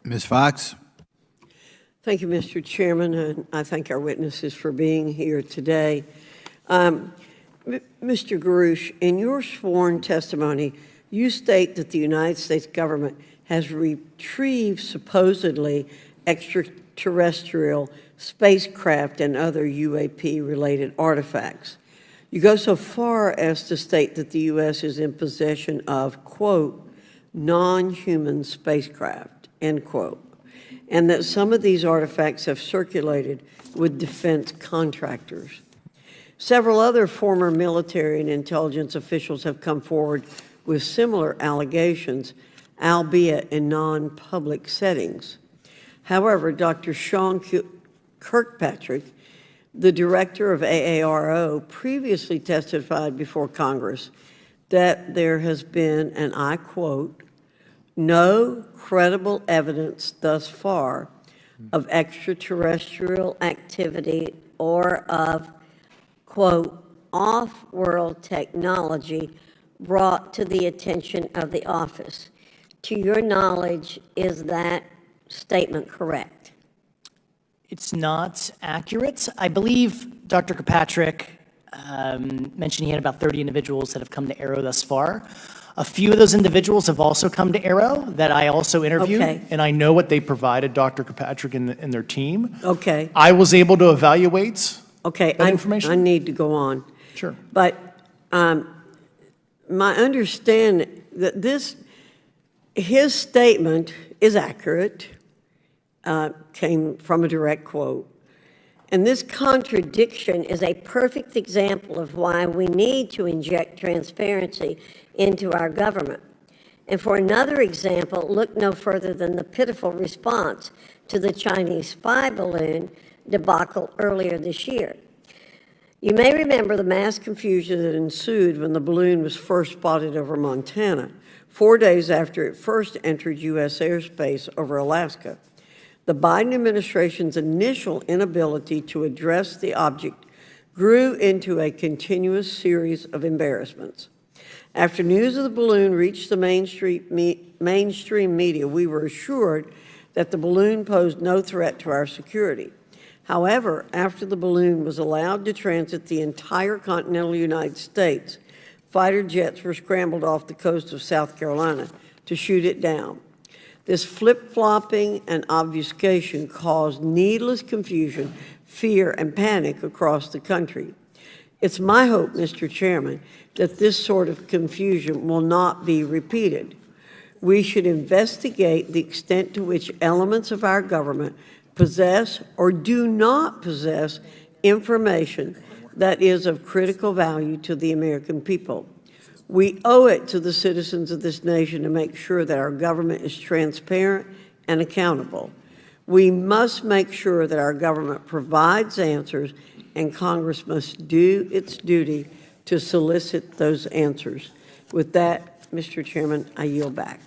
Ms. Fox. Thank you, Mr. Chairman, and I thank our witnesses for being here today. Mr. Garouche, in your sworn testimony, you state that the United States government has retrieved supposedly extraterrestrial spacecraft and other UAP-related artifacts. You go so far as to state that the U.S. is in possession of, quote, non-human spacecraft, end quote, and that some of these artifacts have circulated with defense contractors. Several other former military and intelligence officials have come forward with similar allegations, albeit in non-public settings. However, Dr. Sean Kirkpatrick, the director of AARO, previously testified before Congress that there has been, and I quote, no credible evidence thus far of extraterrestrial activity or of, quote, off-world technology brought to the attention of the office. To your knowledge, is that statement correct? It's not accurate. I believe Dr. Kirkpatrick mentioned he had about 30 individuals that have come to Aero thus far. A few of those individuals have also come to Aero that I also interviewed, and I know what they provided Dr. Kirkpatrick and their team. Okay. I was able to evaluate that information. I need to go on. Sure. But my understanding that his statement is accurate, came from a direct quote. And this contradiction is a perfect example of why we need to inject transparency into our government. And for another example, look no further than the pitiful response to the Chinese spy balloon debacle earlier this year. You may remember the mass confusion that ensued when the balloon was first spotted over Montana, 4 days after it first entered U.S. airspace over Alaska. The Biden administration's initial inability to address the object grew into a continuous series of embarrassments. After news of the balloon reached the mainstream media, we were assured that the balloon posed no threat to our security. However, after the balloon was allowed to transit the entire continental United States, fighter jets were scrambled off the coast of South Carolina to shoot it down. This flip-flopping and obfuscation caused needless confusion, fear, and panic across the country. It's my hope, Mr. Chairman, that this sort of confusion will not be repeated. We should investigate the extent to which elements of our government possess or do not possess information that is of critical value to the American people. We owe it to the citizens of this nation to make sure that our government is transparent and accountable. We must make sure that our government provides answers, and Congress must do its duty to solicit those answers. With that, Mr. Chairman, I yield back.